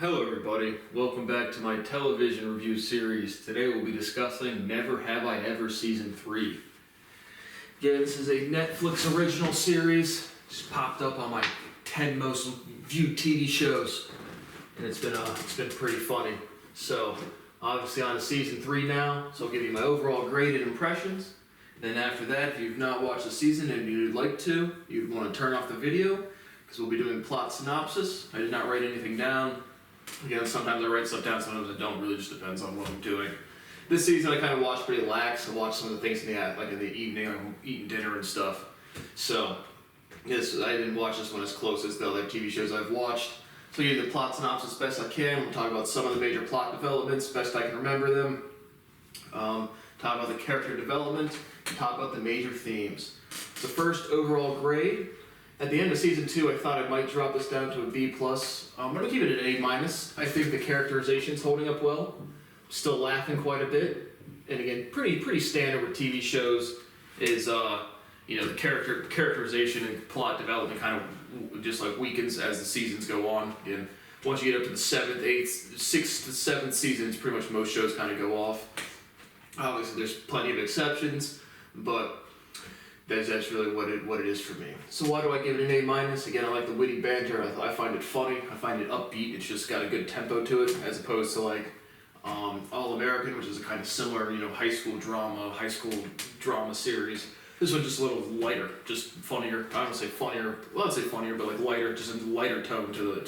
Hello everybody, welcome back to my television review series. Today we'll be discussing Never Have I Ever Season 3. Again, this is a Netflix original series. Just popped up on my 10 most viewed TV shows. And it's been pretty funny. So, obviously on to Season 3 now, so I'll give you my overall grade and impressions. Then after that, if you've not watched the season and you'd like to, you'd want to turn off the video, because we'll be doing plot synopsis. I did not write anything down. Again, sometimes I write stuff down, sometimes I don't. Really just depends on what I'm doing. This season I kind of watched pretty lax. I watched some of the things in the evening. I'm eating dinner and stuff. So, yes, I didn't watch this one as close as the other TV shows I've watched. So, give the plot synopsis best I can. We'll talk about some of the major plot developments, best I can remember them. Talk about the character development. Talk about the major themes. The first overall grade. At the end of Season 2, I thought I might drop this down to a B+. I'm going to keep it at A-. I think the characterization's holding up well. Still laughing quite a bit. And again, pretty standard with TV shows is, the characterization and plot development kind of just like weakens as the seasons go on. Again, once you get up to the 7th, 8th, 6th to 7th seasons, pretty much most shows kind of go off. Obviously, there's plenty of exceptions, but that's really what it is for me. So why do I give it an A-? Again, I like the witty banter. I find it funny. I find it upbeat. It's just got a good tempo to it, as opposed to like All American, which is a kind of similar, high school drama series. This one's just a little lighter, just funnier. I don't say funnier. Well, I'd say funnier, but like lighter, just a lighter tone to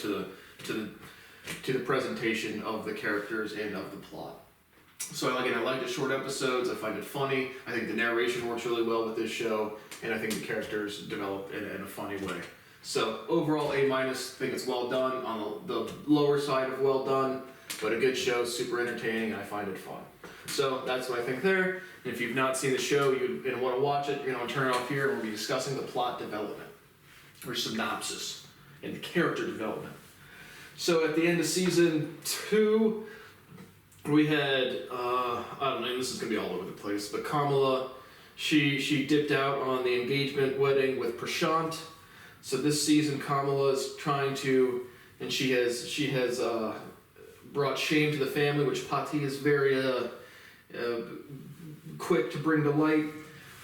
the presentation of the characters and of the plot. So I like the short episodes. I find it funny. I think the narration works really well with this show, and I think the characters develop in a funny way. So overall A-. I think it's well done, on the lower side of well done, but a good show, super entertaining, and I find it fun. So that's what I think there. And if you've not seen the show and want to watch it, you're going to turn it off here, and we'll be discussing the plot development, or synopsis, and the character development. So at the end of Season 2, we had, I don't know, this is going to be all over the place, but Kamala, she dipped out on the engagement wedding with Prashant. So this season, Kamala is trying to, and she has brought shame to the family, which Pati is very quick to bring to light.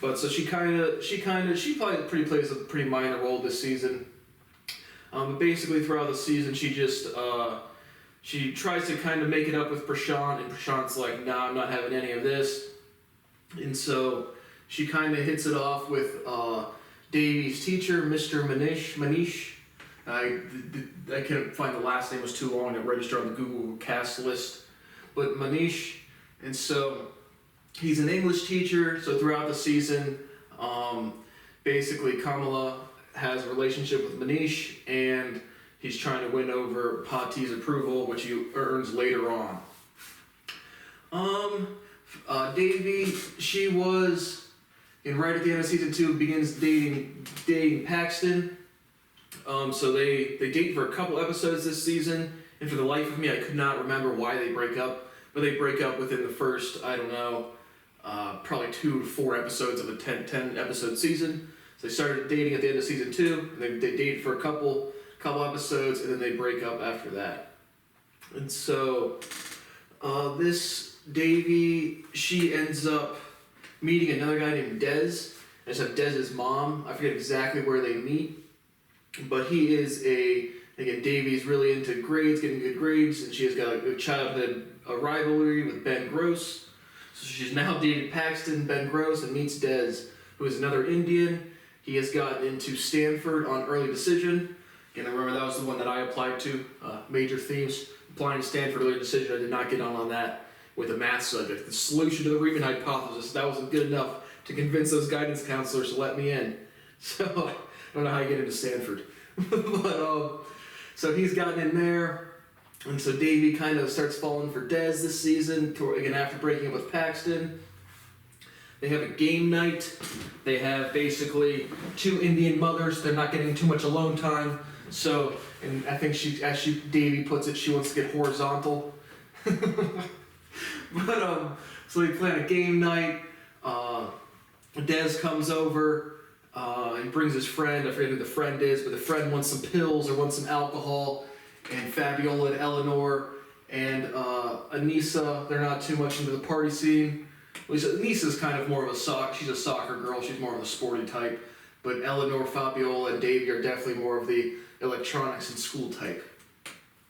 But so she probably plays a pretty minor role this season. But basically throughout the season, she tries to kind of make it up with Prashant, and Prashant's like, nah, I'm not having any of this. And so she kind of hits it off with Davy's teacher, Mr. Manish. I couldn't find the last name, was too long to register on the Google cast list. But Manish, and so he's an English teacher, so throughout the season, basically Kamala has a relationship with Manish, and he's trying to win over Pati's approval, which he earns later on. Davy, she was, right at the end of Season 2, begins dating Paxton. So they date for a couple episodes this season, and for the life of me, I could not remember why they break up. But they break up within the first, probably 2 to 4 episodes of a 10 episode season. So they started dating at the end of Season 2, and they dated for a couple episodes, and then they break up after that. And so this Davy, she ends up meeting another guy named Dez. I just have Dez's mom. I forget exactly where they meet, but he is Davy's really into grades, getting good grades, and she has got a childhood rivalry with Ben Gross. So she's now dated Paxton, Ben Gross, and meets Dez, who is another Indian. He has gotten into Stanford on early decision. And I remember that was the one that I applied to, major themes. Applying to Stanford early decision, I did not get on that with a math subject. The solution to the Riemann hypothesis, that wasn't good enough to convince those guidance counselors to let me in. So, I don't know how I get into Stanford. But, so he's gotten in there. And so Davy kind of starts falling for Dez this season, again, after breaking up with Paxton. They have a game night. They have basically 2 Indian mothers. They're not getting too much alone time. So, and I think Davy puts it, she wants to get horizontal. But, so they plan a game night. Dez comes over. He brings his friend. I forget who the friend is, but the friend wants some pills or wants some alcohol. and Fabiola and Eleanor and Anissa, they're not too much into the party scene. At least Anissa's kind of more of she's a soccer girl, she's more of a sporty type. But Eleanor, Fabiola, and Davy are definitely more of the electronics and school type.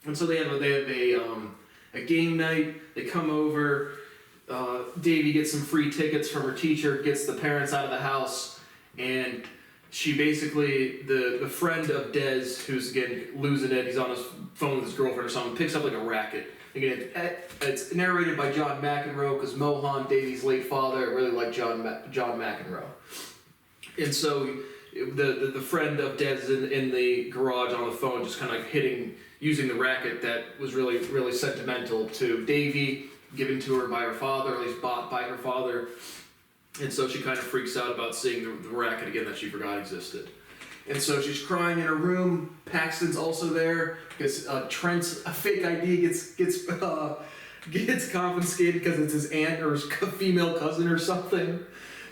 And so they have a game night, they come over, Davy gets some free tickets from her teacher, gets the parents out of the house, and she basically, the friend of Dez, who's again losing it, he's on his phone with his girlfriend or something, picks up like a racket. Again, it's narrated by John McEnroe, because Mohan, Davy's late father, really liked John McEnroe. And so the friend of Dez in the garage on the phone, just kind of like using the racket that was really, really sentimental to Davy, given to her by her father, or at least bought by her father. And so she kind of freaks out about seeing the racket again that she forgot existed. And so she's crying in her room. Paxton's also there because Trent's a fake ID gets confiscated because it's his aunt or his female cousin or something.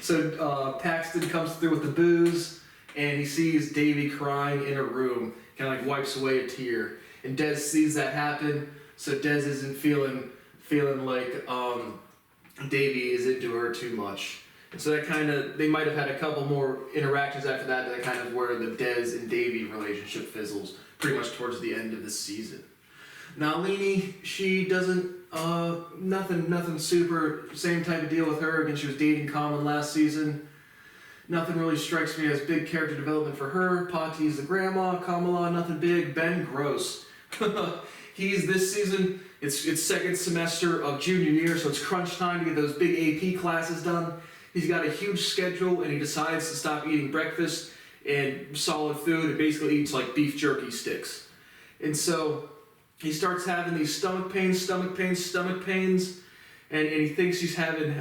So Paxton comes through with the booze, and he sees Davy crying in her room, kind of like wipes away a tear. And Dez sees that happen, so Dez isn't feeling like Davy is into her too much. And so they might have had a couple more interactions after that, but that kind of where the Dez and Davy relationship fizzles pretty much towards the end of the season. Now Lainey, she doesn't, nothing super, same type of deal with her. Again, she was dating Common last season. Nothing really strikes me as big character development for her. Pati's the grandma, Kamala, nothing big. Ben, gross. He's this season, it's second semester of junior year, so it's crunch time to get those big AP classes done. He's got a huge schedule, and he decides to stop eating breakfast and solid food and basically eats like beef jerky sticks. And so he starts having these stomach pains, and he thinks he's having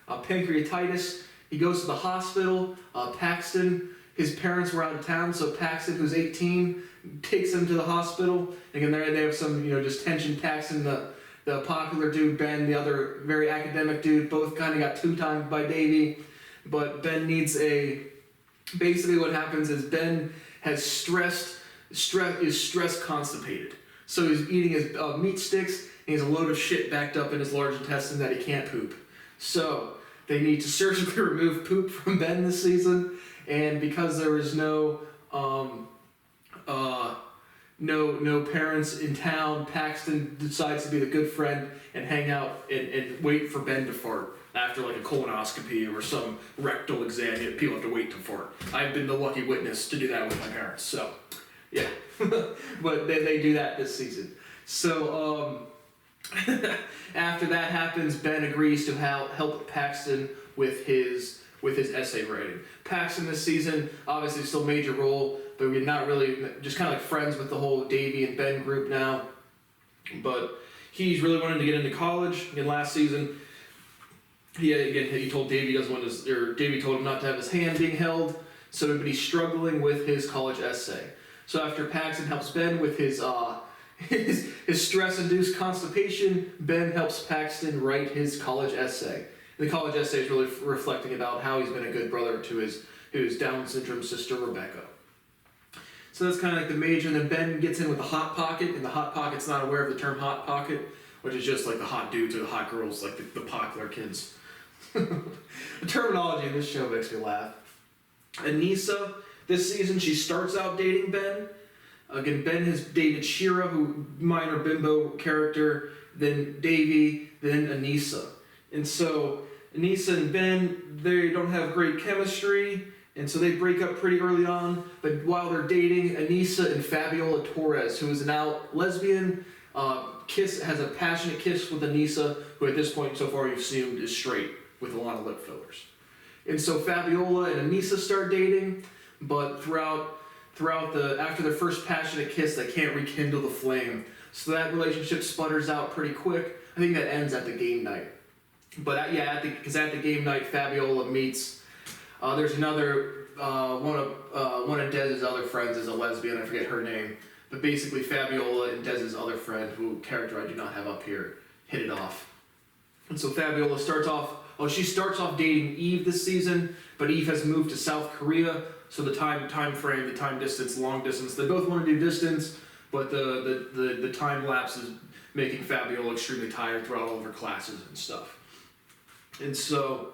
pancreatitis. He goes to the hospital. Paxton, his parents were out of town, so Paxton, who's 18, takes him to the hospital. Again, there they have some, just tension. Paxton, the popular dude, Ben, the other very academic dude, both kind of got two-timed by Davy. But Ben needs basically what happens is Ben has stress constipated. So he's eating his meat sticks, and he has a load of shit backed up in his large intestine that he can't poop. So they need to surgically remove poop from Ben this season, and because there is no parents in town, Paxton decides to be the good friend and hang out and wait for Ben to fart after like a colonoscopy or some rectal exam. People have to wait to fart. I've been the lucky witness to do that with my parents, so yeah. But they do that this season. So after that happens, Ben agrees to help Paxton with his essay writing. Paxton this season, obviously still major role, but we're not really, just kind of like friends with the whole Davy and Ben group now. But he's really wanting to get into college. Again, last season, he told Davy Davy told him not to have his hand being held. So, but he's struggling with his college essay. So after Paxton helps Ben with his stress-induced constipation, Ben helps Paxton write his college essay. The college essay is really reflecting about how he's been a good brother to his Down syndrome sister, Rebecca. So that's kind of like the major, and then Ben gets in with the Hot Pocket, and the Hot Pocket's not aware of the term Hot Pocket, which is just like the hot dudes or the hot girls, like the popular kids. The terminology in this show makes me laugh. Anissa, this season, she starts out dating Ben. Again, Ben has dated Shira, who minor bimbo character, then Davy, then Anissa. And so Anissa and Ben, they don't have great chemistry, and so they break up pretty early on. But while they're dating, Anissa and Fabiola Torres, who is an out lesbian, has a passionate kiss with Anissa, who at this point so far you've assumed is straight with a lot of lip fillers. And so Fabiola and Anissa start dating, but after their first passionate kiss, they can't rekindle the flame. So that relationship sputters out pretty quick. I think that ends at the game night. But because at the game night, Fabiola meets. There's another one of Dez's other friends is a lesbian. I forget her name. But basically, Fabiola and Dez's other friend, who character I do not have up here, hit it off. And so Fabiola starts off dating Eve this season, but Eve has moved to South Korea. So the time frame, the time distance, long distance. They both want to do distance, but the time lapse is making Fabiola extremely tired throughout all of her classes and stuff. And so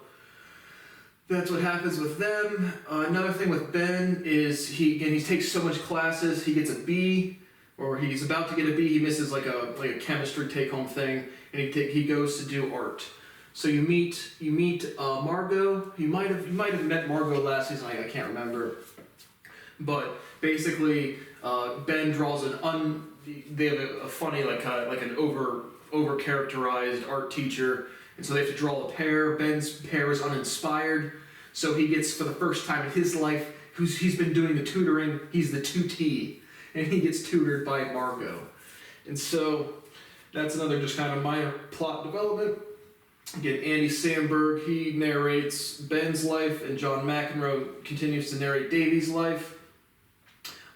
that's what happens with them. Another thing with Ben is he takes so much classes, he gets a B, or he's about to get a B. He misses like a chemistry take-home thing, and he goes to do art. So you meet Margot. You might have met Margot last season. I can't remember, but basically Ben draws they have a funny like an over characterized art teacher, and so they have to draw a pair. Ben's pair is uninspired, so he gets, for the first time in his life, he's been doing the tutoring. He's the tutee, and he gets tutored by Margot, and so that's another just kind of minor plot development. Again, Andy Samberg, he narrates Ben's life, and John McEnroe continues to narrate Davy's life.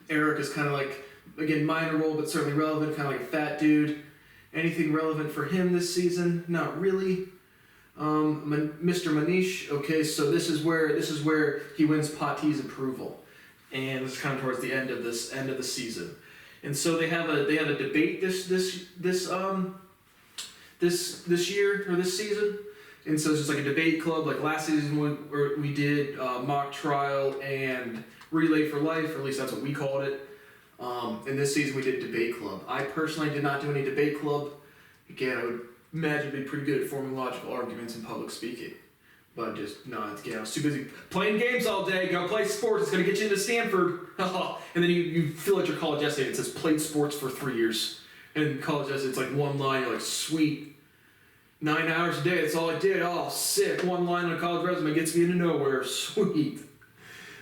Eric is kind of like, again, minor role, but certainly relevant, kind of like a fat dude. Anything relevant for him this season? Not really. Mr. Manish, okay, so this is where he wins Pati's approval, and this is kind of towards the end of the season. And so they have a debate this year or this season, and so it's just like a debate club. Like last season we did mock trial and relay for life, or at least that's what we called it. And this season we did debate club. I personally did not do any debate club. Again, I would imagine I'd be pretty good at forming logical arguments and public speaking, but just no. I was too busy playing games all day. Go play sports. It's gonna get you into Stanford. And then you fill out your college essay and it says played sports for 3 years. And college essay, it's like one line. You're like, sweet. 9 hours a day, that's all I did. Oh, sick. One line on a college resume gets me into nowhere. Sweet.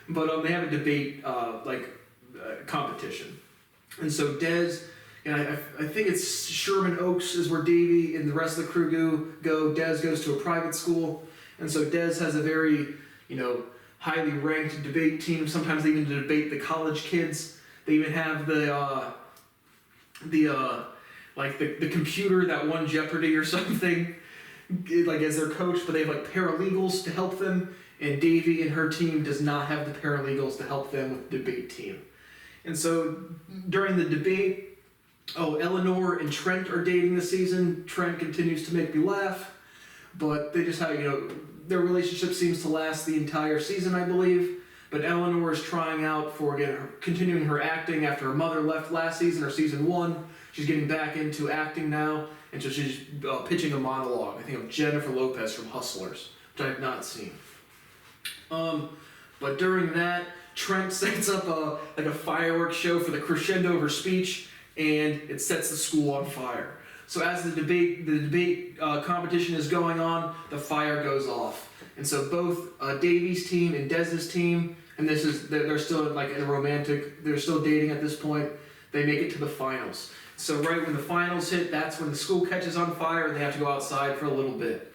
But they have a debate competition. And so Des, and I think it's Sherman Oaks is where Davey and the rest of the crew go. Des goes to a private school. And so Des has a very, highly ranked debate team. Sometimes they even debate the college kids. They even have the computer that won Jeopardy or something, like as their coach, but they have like paralegals to help them, and Davy and her team does not have the paralegals to help them with the debate team. And so during the debate, Eleanor and Trent are dating this season. Trent continues to make me laugh, but they just have, their relationship seems to last the entire season, I believe. But Eleanor is trying out for continuing her acting after her mother left last season or season 1. She's getting back into acting now, and so she's pitching a monologue, I think, of Jennifer Lopez from Hustlers, which I have not seen. But during that, Trent sets up a fireworks show for the crescendo of her speech, and it sets the school on fire. So as the debate competition is going on, the fire goes off, and so both Davy's team and Dez's team, and they're still like in a romantic, they're still dating at this point. They make it to the finals. So right when the finals hit, that's when the school catches on fire and they have to go outside for a little bit.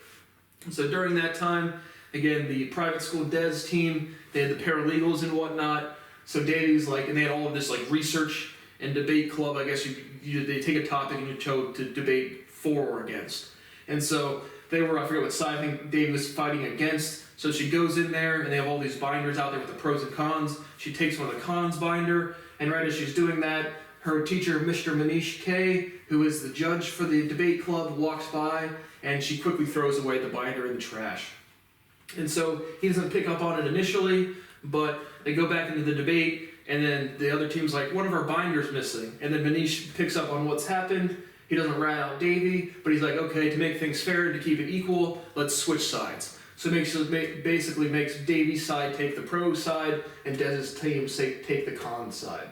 And so during that time, again, the private school Des team, they had the paralegals and whatnot. So Davy's and they had all of this research and debate club. I guess they take a topic and you chose to debate for or against. And so they were, I forget what side I think Davy was fighting against. So she goes in there and they have all these binders out there with the pros and cons. She takes one of the cons binder, and right as she's doing that, her teacher, Mr. Manish K, who is the judge for the debate club, walks by, and she quickly throws away the binder in the trash. And so he doesn't pick up on it initially, but they go back into the debate, and then the other team's like, one of our binders missing. And then Manish picks up on what's happened. He doesn't rat out Davy, but he's like, okay, to make things fair and to keep it equal, let's switch sides. So basically makes Davy's side take the pro side, and Dez's team take the con side.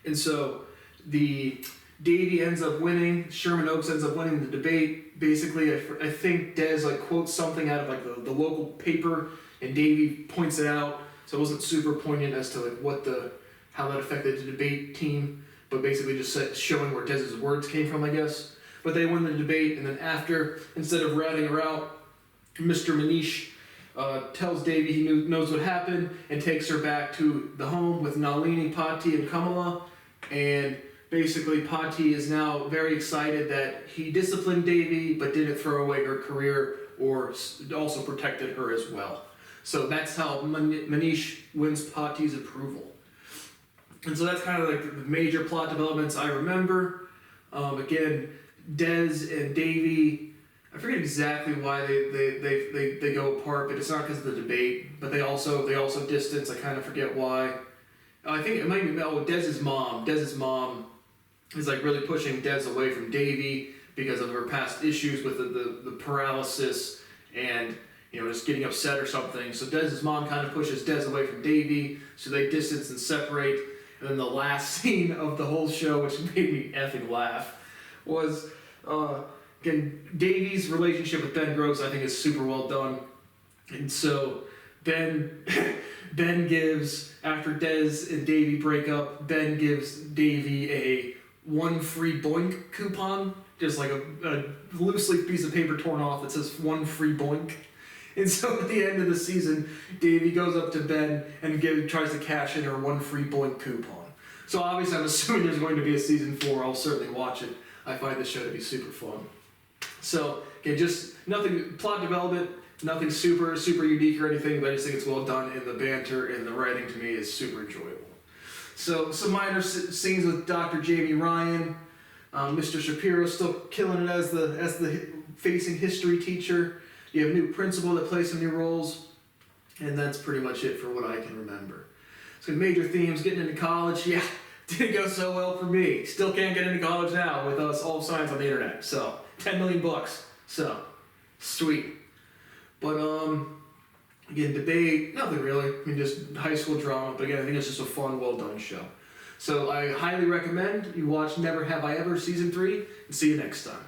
And so Davy ends up winning. Sherman Oaks ends up winning the debate. Basically, I think Des quotes something out of the local paper, and Davy points it out. So it wasn't super poignant as to how that affected the debate team, but basically just showing where Dez's words came from, I guess. But they win the debate, and then after, instead of ratting her out, Mr. Manish tells Davy he knows what happened and takes her back to the home with Nalini, Pati, and Kamala. And basically, Pati is now very excited that he disciplined Davy but didn't throw away her career or also protected her as well. So that's how Manish wins Pati's approval. And so that's kind of like the major plot developments I remember. Again, Des and Davy, I forget exactly why they go apart, but it's not because of the debate. But they also distance. I kind of forget why. I think it might be Dez's mom. Dez's mom is like really pushing Des away from Davy because of her past issues with the paralysis and just getting upset or something. So Dez's mom kind of pushes Des away from Davy, so they distance and separate. And then the last scene of the whole show, which made me effing laugh, was again Davy's relationship with Ben Gross. I think is super well done, and so Ben gives, after Des and Davy break up, Ben gives Davy a 1 free boink coupon, just like a loose leaf piece of paper torn off that says 1 free boink. And so at the end of the season, Davy goes up to Ben and tries to cash in her 1 free boink coupon. So obviously I'm assuming there's going to be a season 4. I'll certainly watch it. I find this show to be super fun. So again, just nothing, plot development, nothing super unique or anything, but I just think it's well done, and the banter and the writing to me is super enjoyable. So some minor scenes with Dr. Jamie Ryan. Mr. Shapiro still killing it as the facing history teacher. You have a new principal that plays some new roles, and that's pretty much it for what I can remember. So major themes, getting into college, yeah, didn't go so well for me. Still can't get into college now with us all science on the internet. So $10 million bucks. So sweet. But again, debate, nothing really. I mean, just high school drama. But again, I think it's just a fun, well done show. So I highly recommend you watch Never Have I Ever Season 3, and see you next time.